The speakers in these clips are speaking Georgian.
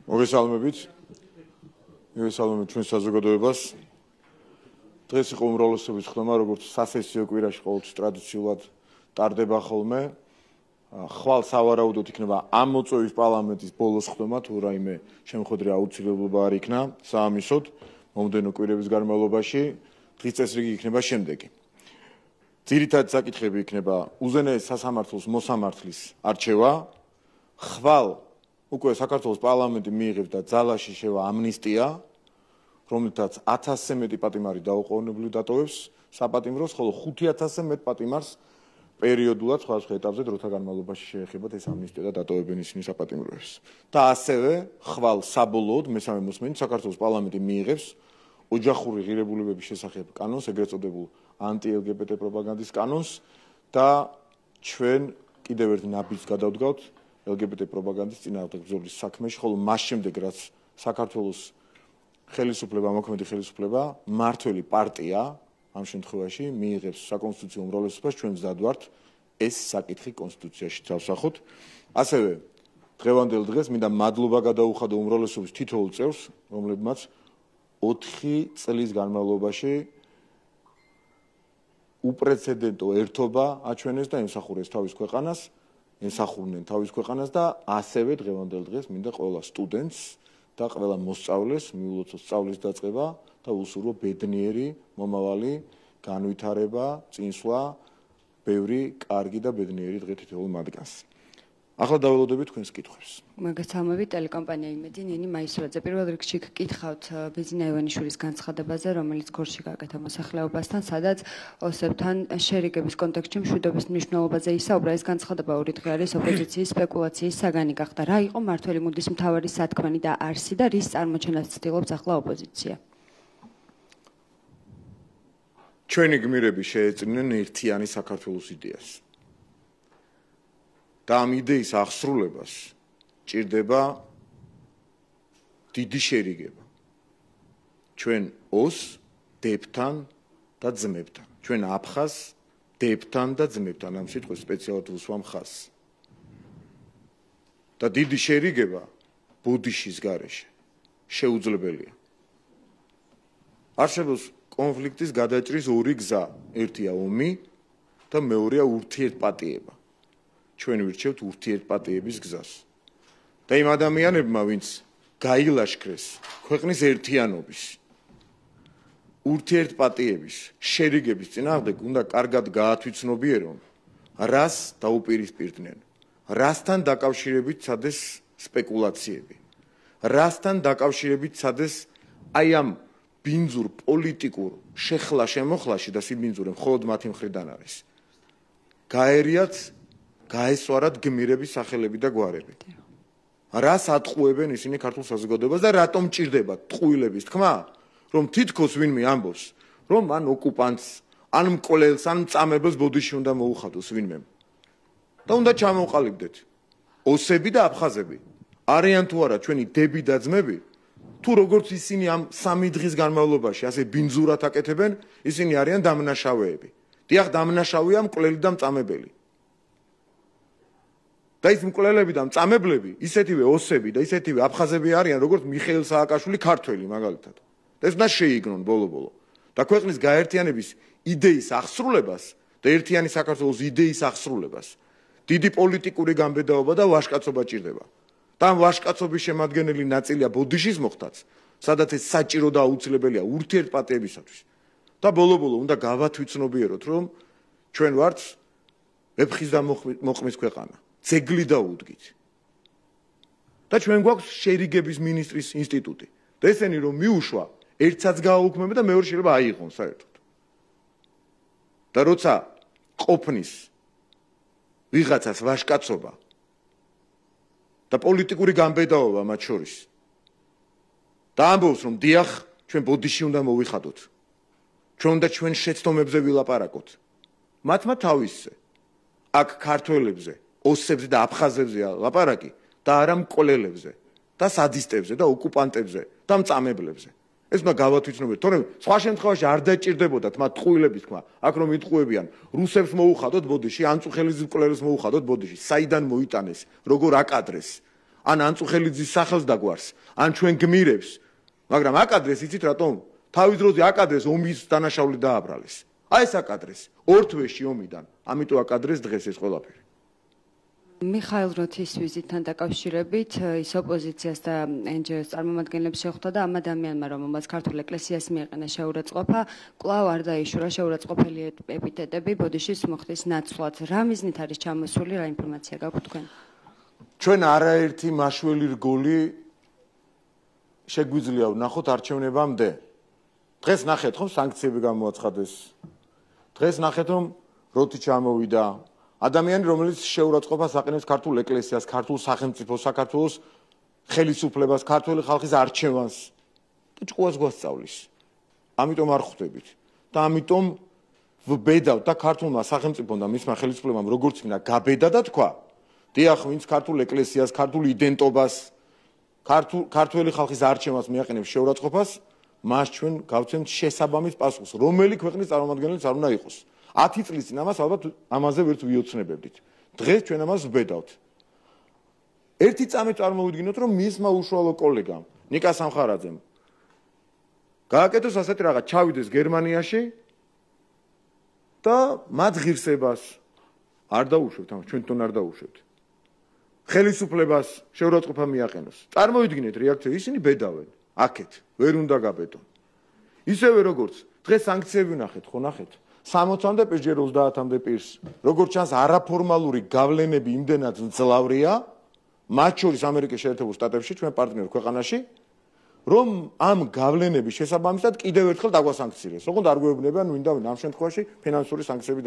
მოგესალმებით ჩვენ საზოგადოებას. დღეს იყო უმრავლესობის ხდომა, როგორც სასესიო კვირაში ყოველთვის ტრადიციულად ტარდება ხოლმე. ხვალ სავარაუდოდ იქნება ამ მოწვევის პარლამენტის ბოლოს ხდომა, თუ რაიმე შემოხვედრა აუცილებლობა არ იქნა საამისოდ მომდენო კვირების განმავლობაში. დღის წესრიგი იქნება შემდეგი. ძირითადი საკითხები იქნება უზენაეს სასამართლოს მოსამართლის არჩევა. ხვალ უკვე საქართველოს პარლამენტი მიიღებს და ძალაში შევა ამნისტია, რომელთაც 1000-ზე მეტი პატიმარი დაუყოვნებლივ დატოვებს საპატიმროს, ხოლო 5000-ზე მეტ პატიმარს პერიოდულად სხვადასხვა ეტაპზე დროთა განმავლობაში შეეხებათ ეს ამნისტია და დატოვებენ ისინი საპატიმროებს. და ასევე ხვალ საბოლოოდ მესამე მოსმენით საქართველოს პარლამენტი მიიღებს ოჯახური ღირებულებების შესახებ კანონს, ეგრეთ წოდებულ ანტი-LGBT პროპაგანდის კანონს და ჩვენ კიდევ ერთ ნაბიჯს გადავდგავთ LGBT პროპაგანდის წინააღმდეგ ბრძოლის საქმეში, ხოლო მას შემდეგ რაც საქართველოს ხელისუფლება, მოქმედი ხელისუფლება, მმართველი პარტია ამ შემთხვევაში მიიღებს საკონსტიტუციო უმრავლესობას, ჩვენ ვზადვართ ეს საკითხი კონსტიტუციაში დავსახოთ. ასევე დღევანდელ დღეს მინდა მადლობა გადაუხადო უმრავლესობის თითოეულ წევრს, რომლებმაც 4 წლის განმავლობაში უპრეცედენტო ერთობა აჩვენეს და ემსახურეს თავის ქვეყანას, ემსახურნენ თავის ქვეყანას და ასევე დღევანდელ დღეს მინდა ყველა სტუდენტს და ყველა მოსწავლეს მიულოცოს სწავლის დაწყება და უსურვო ბედნიერი მომავალი, განვითარება, წინსვლა, ბევრი კარგი და ბედნიერი დღე თითოეულ მათგანს. ახლა დაველოდებით თქვენს კითხვებს. მოგესალმებით ტელეკომპანია იმედი ნინი მაისურაძე. პირველ რიგში გკითხავთ ბიზნა ივანიშვილის განცხადებაზე, რომელიც გორში გაკეთა მოსახლეობასთან, სადაც ოსებთან შერიგების კონტექსტში მშვიდობის მნიშვნელობაზე ისაუბრა. ეს განცხადება 2 დღე არის ოპოზიციის სპეკულაციის საგანი გახდა. რა იყო მართველი მუდის მთავარი სათქმანი და არსი და რის წარმოჩენას ცდილობს ახლა ოპოზიცია? ჩვენი გმირები შეეწინნენ ერთიანი საქართველოს იდეას. და ამ იდეის აღსრულებას ჭირდება დიდი შერიგება. ჩვენ ოს დებთან და ძმებთან. ჩვენ აფხაზ დებთან და ძმებთან ამ სიტყვას სპეციალურად ვუსვამ ხაზს. და დიდი შერიგება ბუდიშის გარეშე შეუძლებელია. არსებობს კონფლიქტის გადაჭრის 2 გზა. ერთია ომი და მეორეა ურთიერთპატიება. ჩვენ ვირჩევთ ურთიერთპატიების გზას. და იმ ადამიანებმა, ვინც გაილაშქრეს ქვეყნის ერთიანობის, ურთიერთპატიების, შერიგების წინააღმდეგ, უნდა კარგად გაათვითცნობიერონ, რას დაუპირისპირდნენ, რასთან დაკავშირებით ცადეს სპეკულაციები, რასთან დაკავშირებით ცადეს აი ამ ბინძურ პოლიტიკურ შეხლა-შემოხლაში და სიბინძურე მხოლოდ მათი მხრიდან არის. გაერიათ გაესვარათ გმირების სახელები და გვარები. რას ატყუებენ ისინი ქართულ საზოგადოებას და რატომ ჭირდება ტყუილების თქმა, რომ თითქოს ვინმე ამბობს, რომ ან ოკუპანტს, ან მკვლელს, ან მწამებელს ბოდიში უნდა მოუხადოს ვინმე. და უნდა ჩამოვყალიბდეთ. ოსები და აფხაზები არიან თუ არა ჩვენი დები და ძმები, თუ როგორც ისინი ამ 3 დღის განმავლობაში ასე ბინძურად აკეთებენ, ისინი არიან დამნაშავეები. დიახ, დამნაშავეა მკვლელი და მწამებელი. და ის მკვლელები და მწამებლები, ისეთივე ოსები და ისეთივე აფხაზები არიან, როგორც მიხეილ სააკაშვილი ქართველი მაგალითად. და ეს უნდა შეიგნონ ბოლო-ბოლო. და ქვეყნის გაერთიანების იდეის აღსრულებას და ერთიანი საქართველოს იდეის აღსრულებას დიდი პოლიტიკური გამბედაობა და ვაჟკაცობა ჭირდება. და ამ ვაჟკაცობის შემადგენელი ნაწილია ბოდიშის მოხდაც, სადაც ეს საჭირო და აუცილებელია ურთიერთპატიებისათვის. და ბოლო-ბოლო უნდა გავათვითცნობიეროთ, რომ ჩვენ ვართ ვეფხის და მოყმის ქვეყანა. ძეგლი დაუდგით. და ჩვენ გვაქვს შერიგების მინისტრის ინსტიტუტი. და ესენი რომ მიუშვა, ერთსაც გააუქმებენ და მეორე შეიძლება აიღონ საერთოდ. და როცა ყოფნის ვიღაცას ვაჟკაცობა და პოლიტიკური გამბედაობა მათ შორის და ამბობს რომ დიახ, ჩვენ ბოდიში უნდა მოვიხადოთ. ჩვენ უნდა ჩვენ შეცდომებზე ვილაპარაკოთ. მათმა თავისზე. აქ ქართველებზე ოსებზე და აფხაზებზეა ლაპარაკი და არა მკვლელებზე და სადისტებზე და ოკუპანტებზე და მწამებლებზე. ეს უნდა გავათვითცნობიეროთ, თორემ სხვა შემთხვევაში არ დაჭირდებოდათ მათ ტყუილების თქმა, აქ რომ იტყუებიან რუსებს მოუხადოთ ბოდიში, ან წუხელის მკვლელს მოუხადოთ ბოდიში, საიდან მოიტანეს, როგორ აკადრეს, ან ანწუხელიძის სახელს დაგვარს, ან ჩვენ გმირებს, მაგრამ აკადრეს იცით რატომ? თავის დროზე აკადრეს ომის დანაშაული დააბრალეს. აი ეს აკადრეს, ორ თვეში ომიდან, ამიტომ აკადრეს დღეს ეს ყველაფერი. მიხაილ როთის ვიზიტთან დაკავშირებით ის ოპოზიციას და NGO-ს წარმომადგენლებს შეხვდა და ამ ადამიანმა, რომელმაც ქართულ ეკლესიას მიაყენა შეურაცხყოფა, კვლავ არ დაიშურა შეურაცხყოფელი ეპიტეტები ბოდიშის მოხდის ნაცვლად. რა მიზნით არის ჩამოსული, რა ინფორმაცია გაქვთ თქვენ? ჩვენ არაერთი მაშველი რგოლი შეგვიძლია ვნახოთ არჩევნებამდე. დღეს ნახეთ ხომ სანქციები გამოაცხადეს. დღეს ნახეთ რომ როთი ჩამოვიდა. ადამიანი, რომელიც შეურაცხყოფას აყენებს ქართულ ეკლესიას, ქართულ სახელმწიფოს, საქართველოს ხელისუფლებას, ქართული ხალხის არჩევანს და ჭკუას გვასწავლის. ამიტომ არ ხვდებით და ამიტომ ვბედავთ და ქართულმა სახელმწიფომ და მისმა ხელისუფლებამ როგორც იქნა გაბედა და თქვა, დიახ, ვინც ქართულ ეკლესიას, ქართულ იდენტობას, ქართული ხალხის არჩევანს მიაყენებს შეურაცხყოფას, მას ჩვენ გავცემთ შესაბამის პასუხს, რომელი ქვეყნის წარმომადგენელიც არ უნდა იყოს. 10 წლის წინ ამას ალბათ ამაზე ვერც ვიოცნებებდით. დღეს ჩვენ ამას ვბედავთ. ერთი წამი წარმოვიდგინოთ, რომ მისმა უშუალო კოლეგამ, ნიკა სამხარაძემ გააკეთოს ასეთი რაღაც, ჩავიდეს გერმანიაში და მათ ღირსებას არ დაუშვებთ, ჩვენ თვითონ არ დაუშვებთ. ხელისუფლებას შეურაცხყოფა მიაყენოს. წარმოვიდგინეთ რეაქცია, ისინი ბედავენ. აქეთ, ვერ უნდა გაბედონ. ისევე როგორც დღეს სანქციები ვნახეთ, ხო ნახეთ? 60-მდე პირს, ჯერ 30-მდე პირს, როგორც ჩანს, არაფორმალური გავლენები იმდენად მძლავრია, მათ შორის ამერიკის შეერთებულ შტატებში, ჩვენ პარტნიორ ქვეყანაში, რომ ამ გავლენების შესაბამისად კიდევ ერთხელ დაგვასანქცირეს. ოღონდ არ გვეუბნებიან ვინ და ვინ, ამ შემთხვევაში ფინანსური სანქციები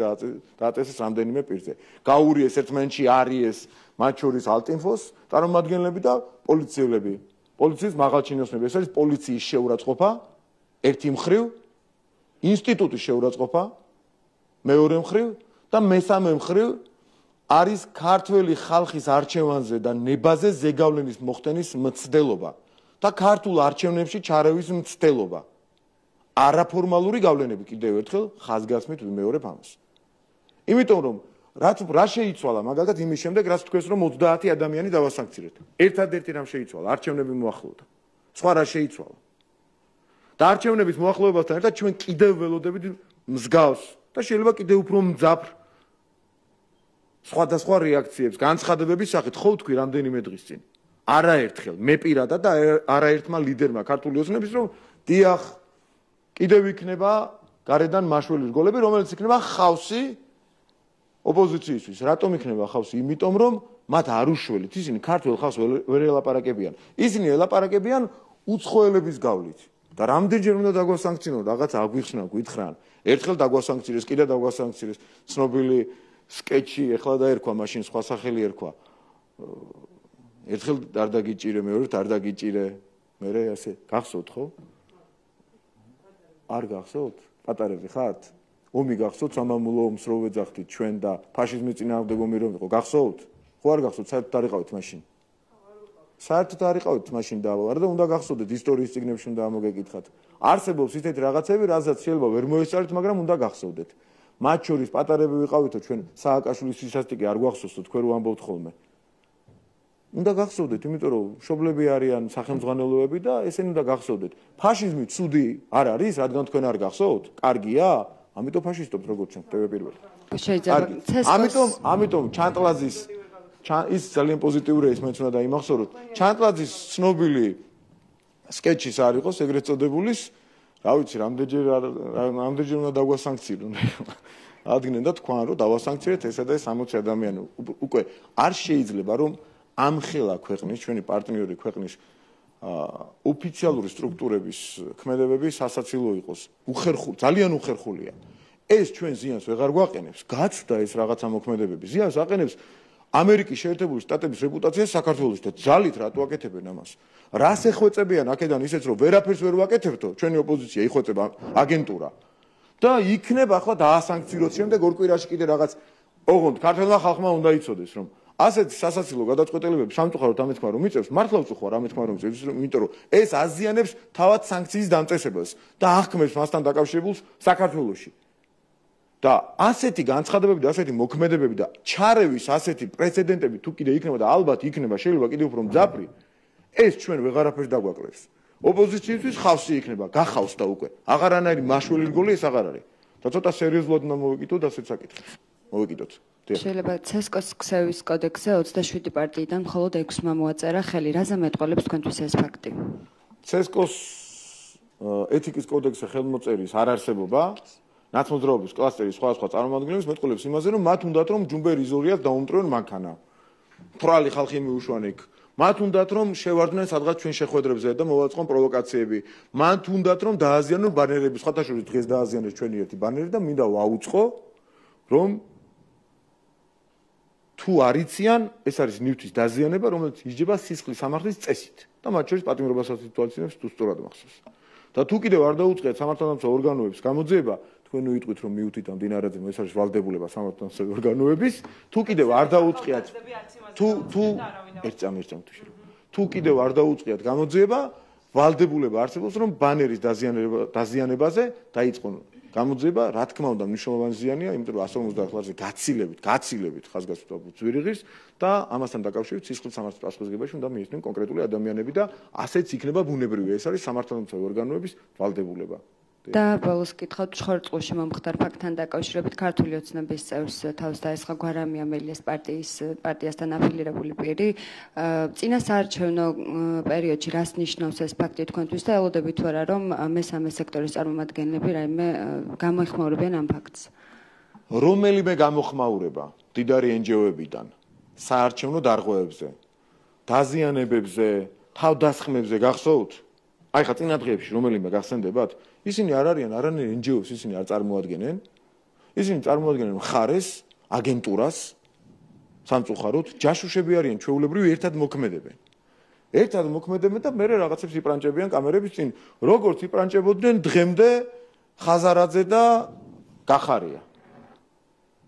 დააწესეს რამდენიმე პირზე. გაურიეს ერთმანეთში არიეს, მათ შორის ალტინფოს წარმომადგენლები და პოლიციელები. პოლიციის მაღალჩინოსნები, ეს არის პოლიციის შეურაცხყოფა, ერთი მხრივ, ინსტიტუტის შეურაცხყოფა, მეორე მხრივ და მესამე მხრივ არის ქართველი ხალხის არჩევანზე და ნებაზე ზეგავლენის მოხდენის მცდელობა და ქართულ არჩევნებში ჩარევის მცდელობა. არაფორმალური გავლენები კიდევ ერთხელ ხაზგასმით ვიმეორებ ამას. იმიტომ რომ რა შეიცვალა მაგალითად იმის შემდეგ, რაც თქვენს რომ 30 ადამიანი დავასანქცირეთ. ერთადერთი რამ შეიცვალა, არჩევნები მოახლოვდა. სხვა რა შეიცვალა? და არჩევნების მოახლოებასთან ერთად ჩვენ კიდევ ველოდებით მსგავს და შეიძლება კიდევ უფრო მძაფრ სხვადასხვა რეაქციებს, განცხადებების სახით, ხო ვთქვი რამდენიმე დღის წინ. არაერთხელ მე პირადად და არაერთმა ლიდერმა ქართული ოცნების რომ დიახ, კიდევ იქნება გარედან მაშველი რგოლები, რომელიც იქნება ხავსი ოპოზიციისთვის. რატომ იქნება ხავსი? იმიტომ რომ მათ არ უშველით, ისინი ქართულ ხალხს ვერ ელაპარაკებიან. ისინი ელაპარაკებიან უცხოელების გავლით. და რამდენჯერ უნდა დაგვასანქცირონ, რაღაც აგვიხსნა, გვითხრან. ერთხელ დაგვასანქცირეს, კიდე დაგვასანქცირეს. ცნობილი სკეჩი ეხლა დაერქვა, მაშინ სხვა სახელი ერქვა. ერთხელ არ დაგიჭირე, მეორედ არ დაგიჭირე. მერე ასე გახსოვთ ხო? არ გახსოვთ? პატარები ხართ? ომი გახსოვთ, სამამულო ომს რო ვეძახდით ჩვენ და ფაშიზმის წინააღმდეგ ომი რომ იყო, გახსოვთ? ხო არ გახსოვთ, საერთოდ არ იყავით მაშინ? საერთოდ არ იყავით მაშინ და არა და უნდა გახსოვდეთ ისტორიის წიგნებში უნდა ამოგეკითხათ. არსებობს ისეთი რაღაცები, რაზეც შეიძლება ვერ მოესწარით, მაგრამ უნდა გახსოვდეთ. მათ შორის პატარები ვიყავითო ჩვენ სააკაშვილის სისასტიკე არ გვახსოვსო, თქვენ რო ამბობთ ხოლმე. უნდა გახსოვდეთ, იმიტომ რომ მშობლები არიან სახელმძღვანელოები და ესენი უნდა გახსოვდეთ. ფაშიზმი ცუდი არ არის, რადგან თქვენ არ გახსოვთ? კარგია? ამიტომ ფაშისტობთ როგორც ჩვენ პირველ. ამიტომ ჩანტლაძის ის ძალიან პოზიტიურია, ის მეც უნდა დაიმახსოვროთ. ჩანტლაძის ცნობილი სკეჩის არ იყოს ეგრეთ წოდებულის, რა ვიცი, რამდენჯერ უნდა დაგვასანქცირონ. ადგნენ და თქვან რომ დავასანქცირეთ ესა და ეს 60 ადამიანი. უკვე არ შეიძლება რომ ამ ხელა ქვეყნის, ჩვენი პარტნიორი ქვეყნის ოფიციალური სტრუქტურების ქმედებები სასაცილო იყოს. ძალიან უხერხულია. ეს ჩვენ ზიანს ვეღარ გვაყენებს. გაცდა ეს რაღაცა მოქმედებები. ზიანს აყენებს ამერიკის შეერთებული შტატების რეპუტაციას საქართველოში და ძალით რატო აკეთებენ ამას? რას ეხვეწებიან აქედან ისეც რომ ვერაფერს ვერ ვაკეთებთო, ჩვენი ოპოზიცია იხვეწება აგენტურა. და იქნება ახლა დაასანქციროთ შემდეგ ორ კვირაში კიდე რაღაც ოღონდ ქართულმა ხალხმა უნდა იცოდეს რომ ასეთი სასაცილო გადაწყვეტილებები სამწუხაროდ ამეთქმა რომ მიწევს, მართლა უწუხარ ამეთქმა რომ მიწევს, იმიტომ რომ ეს აზიანებს თავად სანქციის დამწესებას და აღქმებს მასთან დაკავშირებულს საქართველოში. და ასეთი განცხადებები და ასეთი მოქმედებები და ჩარევის ასეთი პრეცედენტები თუ კიდე იქნება და ალბათ იქნება, შეიძლება კიდევ უფრო მძაფრი, ეს ჩვენ ვეღარაფერს დაგვაკლებს. ოპოზიციისთვის ხავსი იქნება, გახავს და უკვე. აღარანაირი მაშველი რგოლი ეს აღარ არის. და ცოტა სერიოზულად უნდა მოვიკიდოთ ასეთ საკითხებს. მოვიკიდოთ. შეიძლება ცესკოს ქსევის კოდექსზე 27 პარტიიდან მხოლოდ 6-მა მოაწერა ხელი. რაზე მეტყოლებს თქვენთვის ეს ფაქტი? ცესკოს ეთიკის კოდექსზე ხელმოწერის არარსებობა ნაცმოძრაობის კლასტერის სხვადასხვა წარმომადგენლებს მეტყოლებს იმაზე, რომ მათ უნდათ რომ ჯუმბერი ზორიას დაუმტვრევენ მანქანა. ფრალი ხალხი მიუშვან იქ. მათ უნდათ რომ შევარდნენ სადღაც ჩვენ შეხვედრებზე და მოვაწყონ პროვოკაციები. მათ უნდათ რომ დააზიანონ ბანერები, სხვათა შორის დღეს დააზიანეს ჩვენი ერთი ბანერი და მინდა ვაუწყო, რომ თუ არიციან, ეს არის ნივთის დაზიანება, რომელიც ისჯება სისხლის სამართლის წესით და მათ შორის პატიმრობასაც სიტუაციებს თუ სწორად მახსოვს. და თუ კიდევ არ დაუწყიათ სამართალდამცავ ორგანოებს გამოძიება, თქვენ უიტყვით რომ მიუთით ამ დინარაძე ეს არის ვალდებულება სამართალდამცავ ორგანოების, თუ კიდევ არ დაუწყიათ თუ კიდევ არ დაუწყიათ გამოძიება, ვალდებულება არსებობს რომ ბანერის დაზიანებაზე დაიწყონ გამოძიება, რა თქმა უნდა მნიშვნელოვანი ზიანია, იმიტომ რომ 150 ლარზე გაცილებით ხაზგასმვა ძვირიღის და ამასთან დაკავშირებით სისხლის სამართლის პასუხისმგებაში უნდა მიეცნენ კონკრეტული ადამიანები და ასეც იქნება ბუნებრივი. ეს არის სამართალდამცავ ორგანოების ვალდებულება. და ბოლოს კითხავთ შხორწყულში მომხდარ ფაქტთან დაკავშირებით ქართული ოცნების წევრს თავს დაესხა გვარამი ამელიას პარტიასთან აფილირებული პირი. წინა საარჩევნო პერიოდში რას ნიშნავს ეს ფაქტი თქვენთვის და ელოდებით თუ არა რომ მესამე სექტორის წარმომადგენლები რაიმე გამოიხმაურებიან ამ ფაქტს? რომელიმე გამოხმაურება მდიდარი NGO-ებიდან საარჩევნო დარღვევებზე, დაზიანებებზე, თავდასხმებზე გახსოვთ? აი ხა წინა დღეებში რომელიმე გახსენდებათ? ისინი არ არიან არანაირ NGO-ს, ისინი არ წარმოადგენენ. ისინი წარმოადგენენ მხარეს, აგენტურას, სამწუხაროდ, ჯაშუშები არიან, ჩვეულებრივი ერთად მოქმედებენ. ერთად მოქმედებენ და მე რაღაცებს იპრანჭებიან კამერების წინ, როგორც იპრანჭებოდნენ დღემდე ხაზარაძე და გახარია.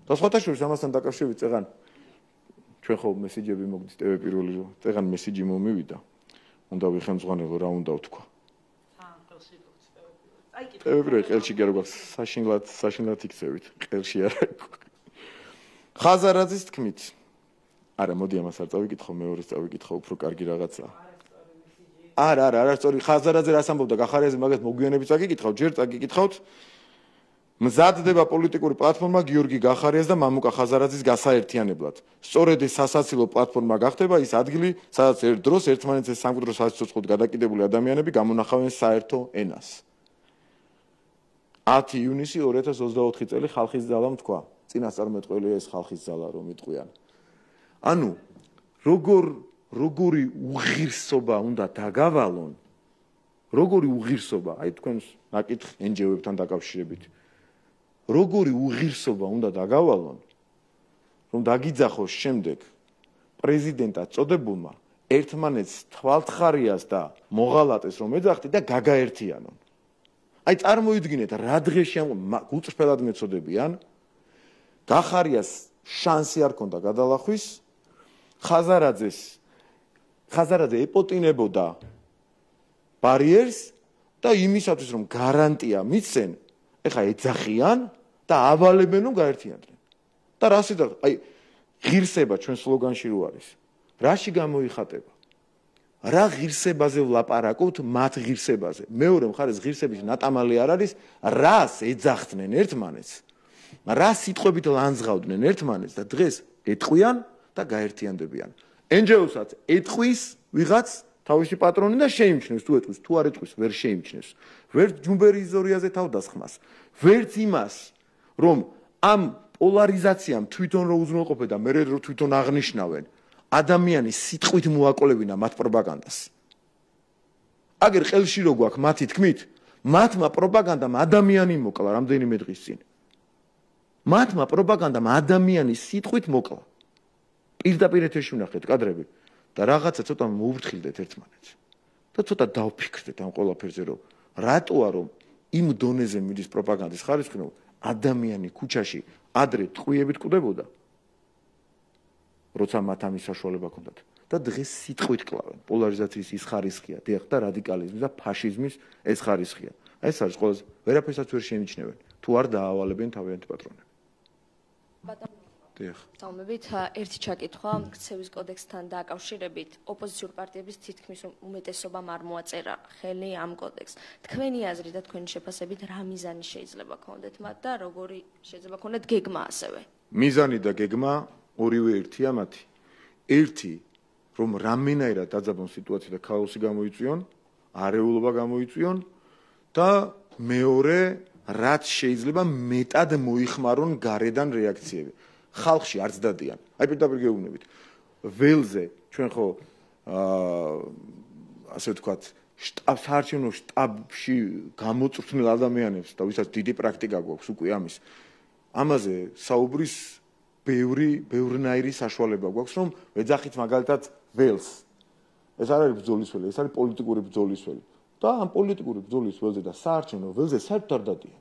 და სხვათა შორის ამასთან დაკავშირებით წეღან ჩვენ ხო მესიჯები მოგდის TV პირველი წეღან მესიჯი მომივიდა. უნდა ვიხელმძღვანელო რა უნდა ვთქვა. პირველი ყელში კი არ გვაქვს საშინლად იქცევით ყელში არა ხაზარაძის თქმით არა მოდი ამას არ წავიკითხო მეორეს წავიკითხო უფრო კარგი რაღაცა არა სწორი ხაზარაძე რას ამბობდა გახარიაზე მაგას მოგვიანებით წაგიკითხავთ ჯერ წაგიკითხავთ მზადდება პოლიტიკური პლატფორმა გიორგი გახარიას და მამუკა ხაზარაძის გასაერთიანებლად სწორედ ეს სასაცილო პლატფორმა გახდება ის ადგილი სადაც ერთ დროს ერთმანეთზე სამკვიდრო საცოცხლოდ გადაკიდებული ადამიანები გამონახავენ საერთო ენას 10 ივნისი 2024 წელი ხალხის ძალამ თქვა. წინასწარმეტყველია ეს ხალხის ძალა რომ იტყვიან. ანუ როგორი უღირსობა უნდა დაგავალონ? როგორი უღირსობა, აი თქვენს ნაკითხ NGO-ებთან დაკავშირებით. როგორი უღირსობა უნდა დაგავალონ, რომ დაგიძახოს შემდეგ პრეზიდენტად წოდებულმა ერთმანეთს თვალთხარიას და მოღალატეს რომ ეძახდეთ და გაგაერთიანონ. აი წარმოიდგინეთ რა დღეში ამ გულწრფელად მეწოდებიან გახარიას შანსი არ ქონდა გადალახვის ხაზარაძე ეპოტინებოდა ბარიერს და იმისათვის რომ გარანტია მიცენ ეხა ეძახიან და ავალებენ რომ გაერთიანდნენ და რა სიტყვა აი ღირსება ჩვენ სლოგანში რო არის რაში გამოიხატება რა ღირსებაზე ვლაპარაკობთ მათ ღირსებაზე მეორე მხარეს ღირსების ნატამალი არ არის რას ეძახდნენ ერთმანეთს რა სიტყვებით ლანძღავდნენ ერთმანეთს და დღეს ეტყვიან და გაერთიანდებიან NGO-საც ეტყვის ვიღაც თავისი პატრონი და შეიმჩნევს თუ ეტყვის თუ არ ეტყვის ვერ შეიმჩნევს ვერც ჯუმბერი ზორიაზე თავდასხმას ვერც იმას რომ ამ პოლარიზაციამ თვითონ რო უზრუნველყოფენ და მერე რო თვითონ აღნიშნავენ ადამიანის სიტყვით მოაკოლებინა მათ პროპაგანდას. აგერ ყელში რო გვაქვს მათი თქმით, მათმა პროპაგანდამ ადამიანი მოკლა რამდენიმე დღის წინ. მათმა პროპაგანდამ ადამიანის სიტყვით მოკლა. პირდაპირ ეთერში ვნახეთ კადრები და რაღაცა ცოტა მოუფრთხილდეთ ერთმანეთს. და ცოტა დავფიქრდეთ ამ ყველაფერზე რომ რატოა რომ იმ დონეზე მიდის პროპაგანდის ხარისხი რომ ადამიანი ქუჩაში ადრე ტყვიებით კვდებოდა. როცა მათ ამის საშუალება ჰქონდათ და დღეს სიტყვით კლავენ პოლარიზაციის ის ხარისხია დიახ და რადიკალიზმის და ფაშიზმის ეს ხარისხია ეს არის ყველაზე ვერაფერსაც ვერ შეიმჩნევენ თუ არ დაავალებენ თავიანთი პატრონები. Თამებით ერთი ჩაკითხვა ქცევის კოდექსთან დაკავშირებით ოპოზიციურ პარტიების თითქმის უმეტესობამ არ მოაწერა ხელი ამ კოდექსს. Თქვენი აზრით და თქვენი შეფასებით რა მიზანი შეიძლება გქონდეთ მათ და როგორი შეიძლება გქონდეთ გეგმა ასევე? მიზანი და გეგმა ორივე ერთია მათი. ერთი რომ რამენაირად დაძაბონ სიტუაცია და ქაოსი გამოიწვიონ, არეულობა გამოიწვიონ და მეორე რაც შეიძლება მეტად მოიხმარონ გარედან რეაქციები. ხალხში არც დადიან. აი პირდაპირ გეუბნებით. ველზე ჩვენ ხო ასე ვთქვათ, საარჩევნო შტაბში გამოწვრთნილ ადამიანებს და ვისაც დიდი პრაქტიკა გვაქვს უკვე ამის. ამაზე საუბრის ბევრნაირი საშუალება გვაქვს, რომ ვეძახით მაგალითად ველს. ეს არ არის ბრძოლის ველი, ეს არის პოლიტიკური ბრძოლის ველი. და ამ პოლიტიკური ბრძოლის ველზე და საარჩევნო ველზე საერთოდ არ დადიან.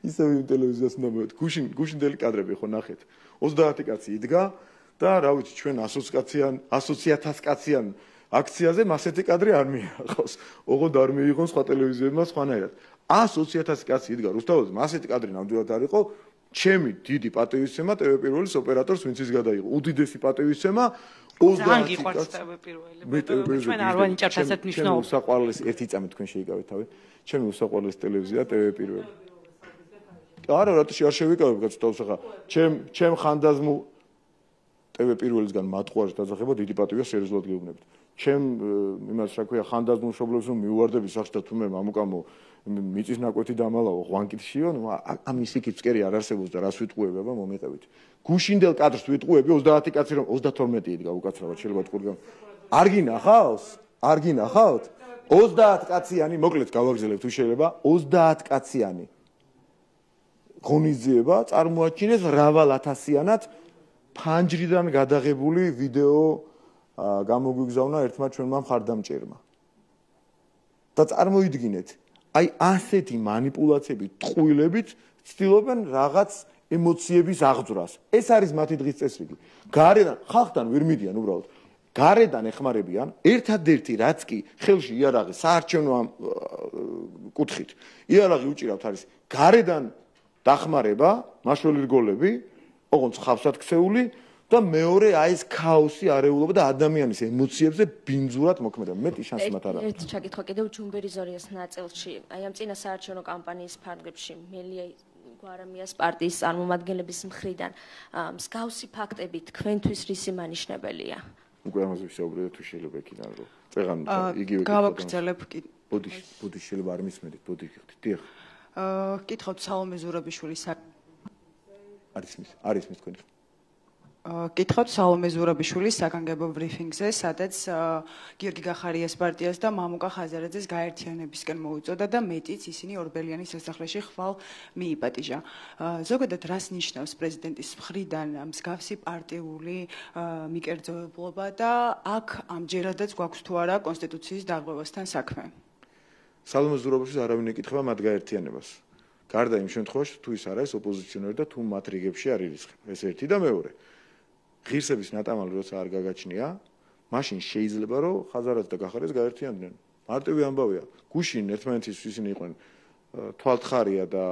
ისევ ტელევიზიას უნდა მოვიდეთ. გუშინდელი კადრები ხო ნახეთ. 30 კაცი იდგა და რა ვიცი ჩვენ 100,000 კაციან აქციაზე მასეთი კადრი არ მიიღოს. ოღონდ არ მიიღონ სხვა ტელევიზიებმა სხვანაირად. 120,000 კაცი იდგა რუსთაველზე, მასეთი კადრი ნამდვილად არ იყო. ჩემი დიდი პატივისცემა TV პირველის ოპერატორს ვინც ის გადაიღო. უდიდესი პატივისცემა 30 კაცი TV პირველი. ჩვენ არ ვანიჭართ ასეთ მნიშვნელობას. უსაყვარლეს ერთი წამი თქვენ შეიკავეთ თავი. ჩემი უსაყვარლეს ტელევიზია TV პირველი. არა, რატო არ შევიკავებ გაცდავს ახლა. ჩემ ხანდაზმულ TV პირველისგან მატყუარს დაძახება დიდი პატივია სერიოზულად გეუბნებით. ჩემ იმას რა ქვია ხანდაზმულ მშობლებს რომ მიუვარდები სახს და თუმე მამუკამო მიწის ნაკვეთი დამალავო ღვანკითშიო, ამის იქით წკერი არ არსებობს და რას ვიტყუები, აბა მომიყევით. გუშინდელ კადრს ვიტყუები 30 კაცი რომ 32 იდგა უკაცრავად შეიძლება თქვენ. არ გინახავს? არ გინახავთ? 30 კაციანი, მოკლედ გავაგრძელებ თუ შეიძლება, 30 კაციანი ღონისძიება წარმოაჩინეს რავალ ათასიანად ფანჯრიდან გადაღებული ვიდეო გამოგვიგზავნა ერთმა ჩვენმა მხარდამჭერმა. და წარმოიდგინეთ, აი ასეთი манипуляციები, ტყუილებით ცდილობენ რაღაც ემოციების აღძვრას. ეს არის მათი დღის წესრიგი. გარედან ხალხთან ვერ მიდიან უბრალოდ. გარედან ეხმარებიან, ერთადერთი რაც კი ხელში იარაღი საარჩევნო კუთხით. იარაღი უჭირავთ არის გარედან დახმარება, მაშველი რგოლები, ოღონდ ხავსად ქცეული და მეორე აი ეს ქაოსი, არეულობა და ადამიანის ემოციებზე ბინძურად მოქმედება. მეტი შანსი მათ არ აქვს. ერთი ჩაკითხვა კიდევ ჯუმბერი ზორიას ნაწილში. აი ამ წინა საარჩევნო კამპანიის ფარგლებში მელია გვარამიას პარტიის წარმომადგენლების მხრიდან მსგავსი ფაქტები თქვენთვის რისი მანიშნებელია? უკვე ამაზე ვისაუბრეთ თუ შეიძლება იქიდან რომ წეღან იგივე გავაგრძელებ კი. ბოდი შეიძლება არ მისმენთ, ბოდი გიხდით. დიახ. კითხავთ სალომე ზურაბიშვილის არის მის თქვენ. კითხავთ სალომე ზურაბიშვილის საგანგებო ბრიფინგზე, სადაც გიორგი გახარიას პარტიას და მამუკა ხაზარაძეს გაერთიანებისკენ მოუწოდა და მეტიც ისინი ორბელიანის სასახლეში ხვალ მიიპატიჟა. ზოგადად რას ნიშნავს პრეზიდენტის მხრიდან მსგავსი პარტიული მიკერძოებლობა და აქ ამჯერადაც გვაქვს თუ არა კონსტიტუციის დარღვევასთან საქმე? სალომე ზურაბიშვილს არავინ ეკითხება მათ გაერთიანებას. გარდა იმ შემთხვევაში თუ ის არის ოპოზიციონერი და თუ მათ რიგებში არ ირიცხება. ეს ერთი და მეორე. ღირსების ნატამალი როცა არ გაგაჩნია, მაშინ შეიძლება რომ ხაზარაძე და გახარიას გაერთიანდნენ. მარტივი ამბავია. გუშინ ერთმანეთისთვის ისინი იყვნენ თვალთხარია და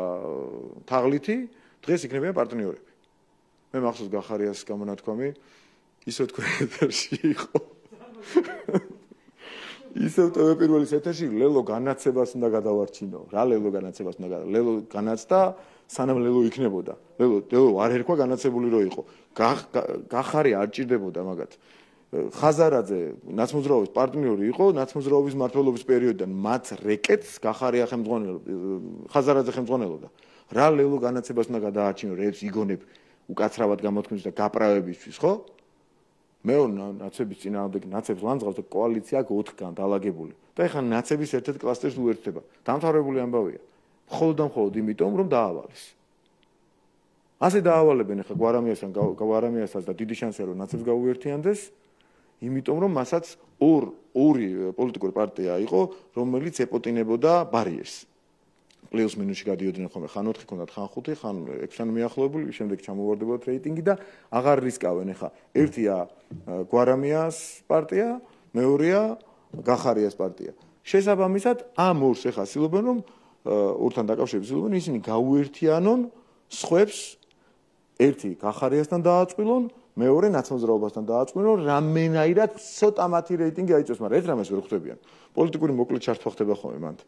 თაღლითი, დღეს იქნებიან პარტნიორები. მე მახსოვს გახარიას გამონათქვამი, ისე თქვენ ეთერში იყო. ისევ TV პირველის ეთერში ლელო განაცებას უნდა გადავარჩინო. რა ლელო განაცებას უნდა გადავარჩინო? ლელო განაცდა სანამ ლელო იქნებოდა. ლელო არ ერქვა განაცებული რო იყო. გახარია არ ჭირდებოდა მაგათ. ხაზარაძე ნაცმოძრაობის პარტნიორი იყო, ნაცმოძრაობის მმართველობის პერიოდიდან მათ რეკეტს გახარია ხაზარაძე ხელმძღვანელობდა. რა ლელო განაცებას უნდა გადავარჩინო, რეებს იგონებ უკაცრავად გამოთქმის და გაправებისთვის, ხო? მეორე ნაცების წინააღმდეგ ნაცებს ლანძღავს და კოალიცია აქ 4-გან დაალაგებული. და ეხლა ნაცების ერთ-ერთ კლასტერს უერთდება. დამთავრებული ამბავია. მხოლოდ და მხოლოდ იმიტომ, რომ დაავალეს. ასე დაავალებენ ეხლა გვარამიასაც და დიდი შანსია რომ ნაცებს გაუერთიანდეს, იმიტომ რომ მასაც ორი პოლიტიკური პარტია იყო, რომელიც ეპოტინებოდა ბარიერს. პლუს მინუსში გადიოდნენ ხოლმე ხან 4 ქონდათ, ხან 5, ხან 6-ან მიახლოებული, შემდეგ ჩამოვარდებოდათ რეიტინგი და აღარ რისკავენ ეხლა. ერთია გვარამიას პარტია, მეორეა გახარიას პარტია. შესაბამისად ამ ორს ეხლა ცდილობენ რომ ურთან დაკავშირებით ცდილობენ ისინი გაუერთიანონ სხვებს ერთი გახარიასთან დააწყვილონ მეორე ნაცმოძრაობასთან დააწყვილონ რამენაირად ცოტა მათი რეიტინგი აიწოს მაგრამ ეს რამეს ვერ ხვდებიან პოლიტიკური მოკლე ჩართვა ხდება ხოლმე მანდ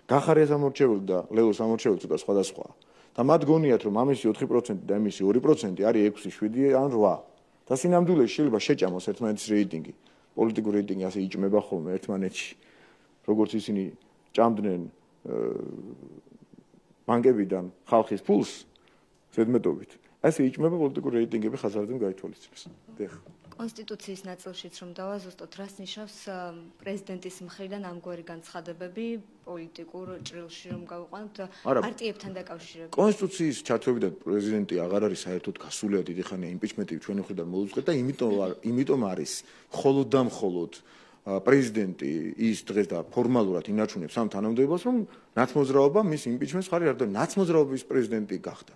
გახარიას ამორჩეული და ლელოს ამორჩეული ცოტა სხვადასხვაა და მათ გონიათ რომ ამისი 4% და ამისი 2% არის 6, 7 ან 8 და სინამდვილეში შეიძლება შეჭამოს ერთმანეთის რეიტინგი პოლიტიკური რეიტინგი ასე იჭმება ხოლმე ერთმანეთში როგორც ისინი ჭამდნენ ბანკებიდან ხალხის ფულს ზედმეტობით ასე იჭმება პოლიტიკური რეიტინგები ხაზარდან გაითვალისწინეს დიახ კონსტიტუციის ნაწილშიც რომ დავაზუსტოთ რას ნიშნავს პრეზიდენტის მხრიდან ამგვარი განცხადებები პოლიტიკურ ჭრილში რომ გავიყვანოთ პარტიებთან დაკავშირებით კონსტიტუციის ჩართვებიდან პრეზიდენტი აღარ არის საერთოდ გასულია დიდი ხანია იმპიჩმენტი ჩვენი მხრიდან მოუწყვეტ და იმიტომ არის მხოლოდ და მხოლოდ პრეზიდენტი ის დღეს და ფორმალურად ინარჩუნებს ამ თანამდებობას რომ ნაცმოძრაობა მის იმპიჩმენტს ხარი არ და ნაცმოძრაობის პრეზიდენტი გახდა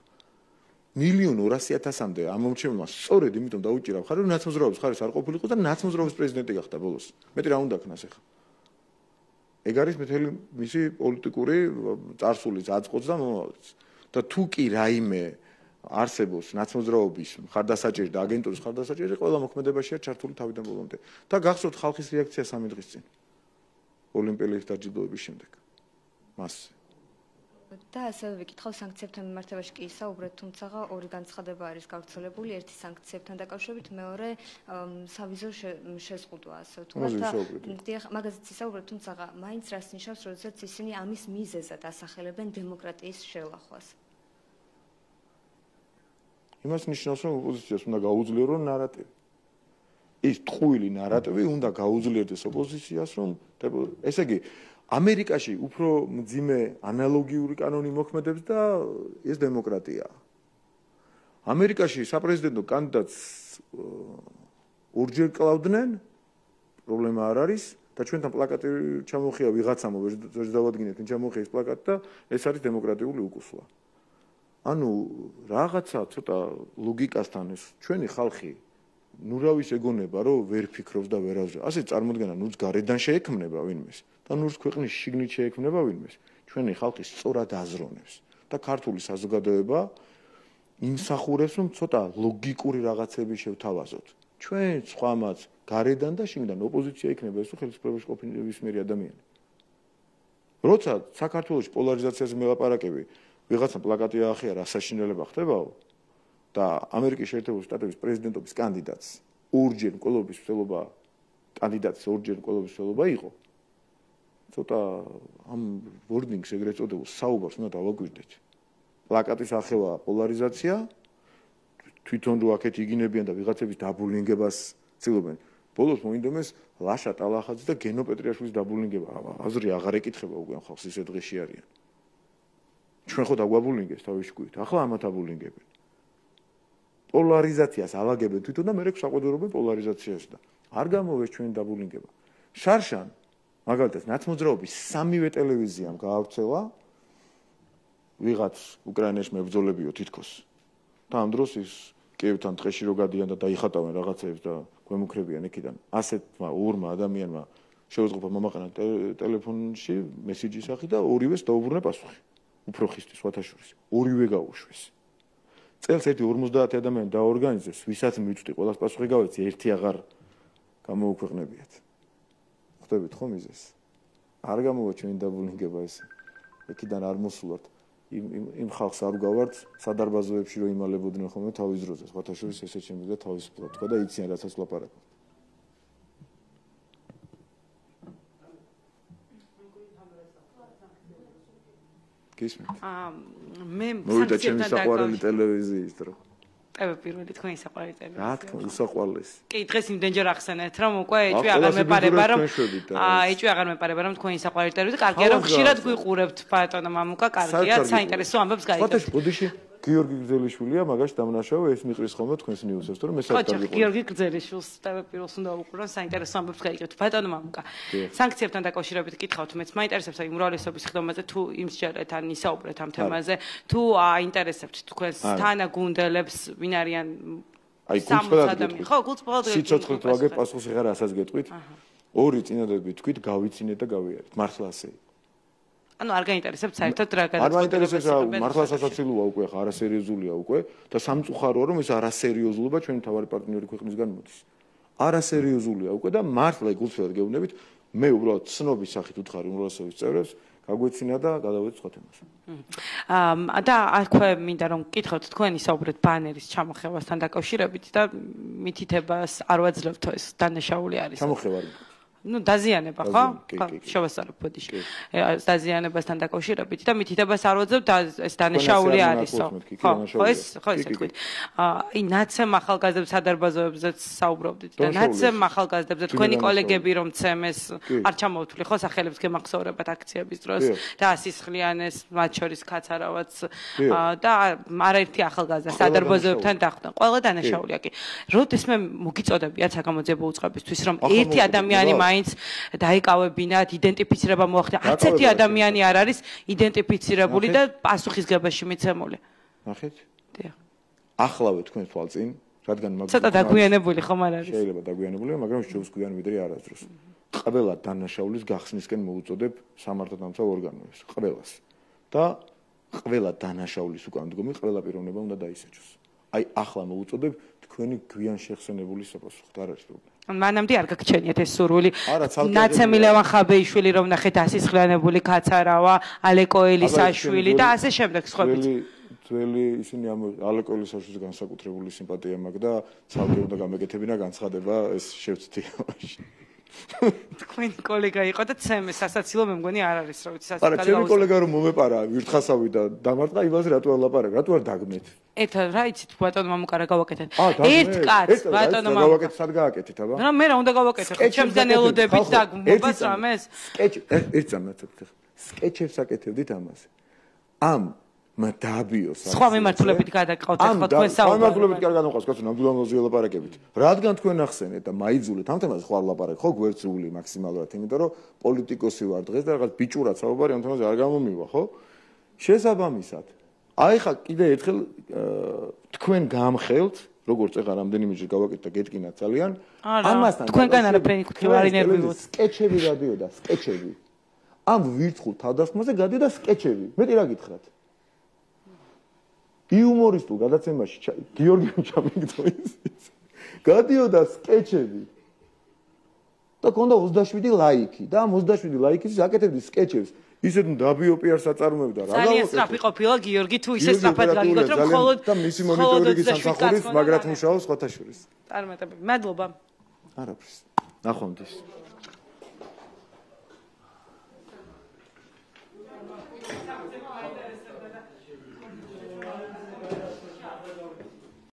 1,200,000-მდე ამომრჩევლმა სწორედ იმიტომ დაუჭირა ხარი რომ ნაცმოძრაობის ხარეს არ ყოფილიყო და ნაცმოძრაობის პრეზიდენტი გახდა ბოლოს მეტი რა უნდა ქნას ახლა ეგ არის მთელი მისი პოლიტიკური წარსული დაწყოც და მომავალიც და თუ კი რაიმე არსებობს ნაცმოძრაობის მხარდასაჭერი და აგენტურის მხარდასაჭერი ყველა მოქმედებაშია ჩართული თავიდან ბოლომდე და გახსოვთ ხალხის რეაქცია 3 დღის წინ ოლიმპიადის დაჯილდოების შემდეგ მასზე და ასევე ვიკითხავ სანქციებთან მიმართებაში კი საუბრეთ, თუმცა ორი განცხადება არის გავრცელებული, ერთი სანქციებთან დაკავშირებით, მეორე სავიზო შეზღუდვა, ასე ვთქვათ. დიახ, მაგაზეც ისაუბრეთ, თუმცა მაინც რას ნიშნავს, როდესაც ისინი ამის მიზეზად ასახელებენ დემოკრატიის შელახვას. იმას ნიშნავს, რომ ოპოზიციას უნდა გაუძლიერონ ნარატივი. ის ტყუილი ნარატივი უნდა გაუძლიერდეს ოპოზიციას, რომ ესე იგი ამერიკაში უფრო მძიმე ანალოგიური კანონი მოქმედებს და ეს დემოკრატია. ამერიკაში საპრეზიდენტო კანდიდატს ორჯერ კლავდნენ, პრობლემა არ არის და ჩვენთან პლაკატი ჩამოხია ვიღაცამ ვერ დავადგინეთ, ვინ ჩამოხია ეს პლაკატი და ეს არის დემოკრატიული უკუსვა. ანუ რაღაცა ცოტა ლოგიკასთან ეს ჩვენი ხალხი ნურავის ეგონება რომ ვერ ფიქრობს და ვერ აზრობს. ასე წარმოდგენა ნუც გარედან შეექმნება ვინმეს და ნურს ქვეყნის შიგნით შეექმნება ვინმეს. ჩვენი ხალხი სწორად აზროვნებს და ქართული საზოგადოება იმსახურებს რომ ცოტა ლოგიკური რაღაცები შევთავაზოთ. ჩვენ სხვამაც გარედან და შიგნიდან ოპოზიცია იქნება ეს ხელისუფლებაში ყოფილი მერი ადამიანი. როცა საქართველოს პოლარიზაციაზე მელაპარაკები ვიღაცა პლაკატი აახია საშინელება ხდებაო და ამერიკის შეერთებული შტატების პრეზიდენტობის კანდიდატს ორჯერ მკვლელობის მსვლელობა კანდიდატის ორჯერ მკვლელობის მსვლელობა იყო. ცოტა ამ ვორდინგს ეგრეთ წოდებულ საუბარს უნდა დავაკვირდეთ. პლაკატის ახევა პოლარიზაცია თვითონ რო აქეთ იგინებიან და ვიღაცების დაბულინგებას ცდილობენ. ბოლოს მოინდომეს ლაშა ტალახაძე და გენო პეტრიაშვილის დაბულინგება. აზრი აღარ ეკითხება უკვე ხალხს ისე დღეში არიან. ჩვენ ხო დაგვაბულინგეს თავის შუქით. ახლა ამათ აბულინგებენ. პოლარიზაციას ალაგებენ თვითონ და მე საყვედურობენ პოლარიზაციას და არ გამოვეს ჩვენი დაბულინგება. შარშან მაგალითად ნაცმოძრაობის სამივე ტელევიზიამ გაავრცელა ვიღაც უკრაინაში მებრძოლებიო თითქოს. და ამ დროს ის კიევთან ტყეში რო გადიან და დაიხატავენ რაღაცებს და გვემუქრებიან იქიდან. ასეთმა ორმა ადამიანმა შეუწყობა მომაყენა ტელეფონში მესიჯის სახით და ორივეს დაუბრუნა პასუხი. უფრო ხისტის სხვათაშორის. ორივე გაუშვეს. წელს ერთი 50 ადამიანი დაორგანიზებს, ვისაც მივწვდი, ყველას პასუხი გავეცი, ერთი აღარ გამოუქვეყნებიათ. ხვდებით ხომ მიზეს? არ გამოვა ჩვენი დაბულინგება ეს. იქიდან არ მოსულართ. იმ ხალხს არ გავართ სადარბაზოებში რომ იმალებოდნენ ხოლმე თავის დროზე. სხვათაშორის ესე შემიძლია თავისუფლად თქვა და იციან რასაც ლაპარაკობ. მე მოვიდა ჩემი საყვარელი ტელევიზიის დრო. პირველი თქვენი საყვარელი ტელევიზია. რა თქმა უნდა, უსაყვარლესი. კი, დღეს იმდენჯერ ახსენეთ, რომ უკვე ეჭვი აღარ მეპარება, რომ ეჭვი აღარ მეპარება, რომ თქვენი საყვარელი ტელევიზია. კარგია, რომ ხშირად გვიყურებთ ბატონო მამუკა, კარგია, საინტერესო ამბებს გაიგებთ. ბოდიში გიორგი გრძელიშვილია, მაგაში დამნაშავე ეს მიყრის ხოლმე თქვენს ნიუსებს, თორემ მე საერთოდ ვიყურებ. გიორგი გრძელიშვილს ტელეპიროს უნდა უყურონ, საინტერესო ამბებს გაიგებთ. ბატონო მამუკა, სანქციებთან დაკავშირებით გითხავთ, მეც მაინტერესებს აი უმრავლესობის ხდომაზე თუ იმსჯერეთ ან ისაუბრეთ ამ თემაზე, თუ აინტერესებთ თქვენს თანაგუნდელებს, ვინ არიან აი გულწრფელად ხო, გულწრფელად სიცოცხლით ვაგებ პასუხს ეხლა რასაც გეტყვით. ორი წინადადებით თქვით, გავიცინეთ და გავიარეთ. მართლა ასე. ანუ არ გაინტერესებთ საერთოდ რა არ მაინტერესებს მართლა სასაცილოა უკვე ხა არასერიოზულია უკვე და სამწუხაროა რომ ეს არასერიოზულობა ჩვენი მთავარი პარტნიორი ქვეყნისგან მოდის. არასერიოზულია უკვე და მართლა გულწრფელად გეუბნებით მე უბრალოდ ცნობის სახით ვუთხარი უმრავლესობის წევრებს გაგვეცინა და გადავედით სხვა თემას. და აქვე მინდა რომ გკითხოთ თქვენ ისაუბრეთ ბანერის ჩამოხევასთან დაკავშირებით და მითითებას არ ვაძლევთ ეს დანაშაული არის. ჩამოხევა ну დაზიანება ხო? შევასწავლებ ბოდიში. დაზიანებასთან დაკავშირებით და მითითებას არ ვაძლევთ და ეს დანაშაული არისო. ხო, ეს თქვით. აი ნაცემ ახალგაზრდებს სადარბაზოებზეც საუბრობდით და ნაცემ ახალგაზრდებზე თქვენი კოლეგები რომ ცემეს არ ჩამოვთვლი ხო სახელებს გემახსოვრებათ აქციების დროს და ასისხლიანეს მათ შორის კაცარავაც და არაერთი ახალგაზრდა სადარბაზოებთან დახვდა. ყველა დანაშაულია კი. როდის მე მოგიწოდებიათ საგამოძიებო უწყებისთვის რომ ერთი ადამიანი მაინც დაიკავებინათ, იდენტიფიცირება მოახდინა. არც ერთი ადამიანი არ არის იდენტიფიცირებული და პასუხისგებაში მიცემული. ნახეთ? დიახ. ახლავე თქვენ თვალწინ, რადგან მაგ ცოტა დაგვიანებული ხომ არ არის? შეიძლება დაგვიანებულია, მაგრამ შევს გვიან ვიდრე არასდროს. ყველა დანაშაულის გახსნისკენ მოუწოდებ სამართალდამცავ ორგანოებს, ყველას. და ყველა დანაშაულის უკან დგომი ყველა პიროვნება უნდა დაისაჯოს. აი ახლა მოუწოდებ თქვენი გვიან შეხსენებული საპასუხოდ არ არის პრობლემა. მანამდე არ გაგჩენიათ ეს სურვილი. ნაცემი ლევან ხაბეიშვილი რომ ნახეთ ასისხლიანებული კაცარავა, ალეკო ელისაშვილი და ასე შემდეგ სხვაებიც. ძველი ისინი ალეკო ელისაშვილის განსაკუთრებული სიმპათია მაქვს და ცალკე უნდა გამეკეთებინა განცხადება ეს შევწთი ამაში. თქვენი კოლეგა იყო და ცემეს სასაცილო მე მგონი არ არის რა ვიცი სასაცილო. არა, ჩემი კოლეგა რომ მომეპარა ვირთხასავი და დამარტყა იმაზე რატო არ ლაპარაკ, რატო არ დაგმეთ. რა იცით ბატონო მამუკარა გავაკეთეთ. ერთ კაცს ბატონო მამუკარა. გავაკეთეთ, სად გააკეთეთ აბა? რა მე რა უნდა გავაკეთე ხო? ჩემსგან ელოდებით და გმობას რამეს? სკეჩ ერთ წამნაცობ ხე. სკეჩებს აკეთებდით ამაზე. ამ მადაბიოს სხვა მიმართულებით გადაგყავთ ხო თქვენ საუბარი. სხვა მიმართულებით კი არ გადამყავს კაცო, ნამდვილად ლაპარაკებით. რადგან თქვენ ახსენეთ და მაიძულეთ ამ თემაზე ხო არ ლაპარაკ ხო გვერდსრული მაქსიმალურად, იმიტომ რომ პოლიტიკოსი ვარ დღეს და რაღაც ბიჭურად საუბარი ამ თემაზე არ გამომივა, ხო? შესაბამისად აი ხა კიდე ერთხელ თქვენ გამხელთ, როგორც ეხა რამდენიმეჯერ გავაკეთეთ და გეტკინა ძალიან. ამასთან თქვენგან არაფერი იკითხება არ ინერვიულოთ. სკეჩები გადიოდა, სკეჩები. ამ ვირთხულ თავდასხმაზე გადიოდა სკეჩები. მეტი რა გითხრათ? იუმორისტულ გადაცემაში გიორგი ჩამიგდო ის. გადიოდა სკეჩები. და ქონდა 27 ლაიკი და ამ 27 ლაიქის აკეთებდი სკეჩებს. ისეთ დაბიო პიარ საწარმოებდა რა. ძალიან სწრაფი ყოფილა გიორგი თუ ისე სწრაფად გავიგოთ რომ მხოლოდ და მისი მონიტორინგის სამსახურის მაგრად მუშაობს ხოთაშურის. წარმატებები. მადლობა. არაფერს. ნახვამდის.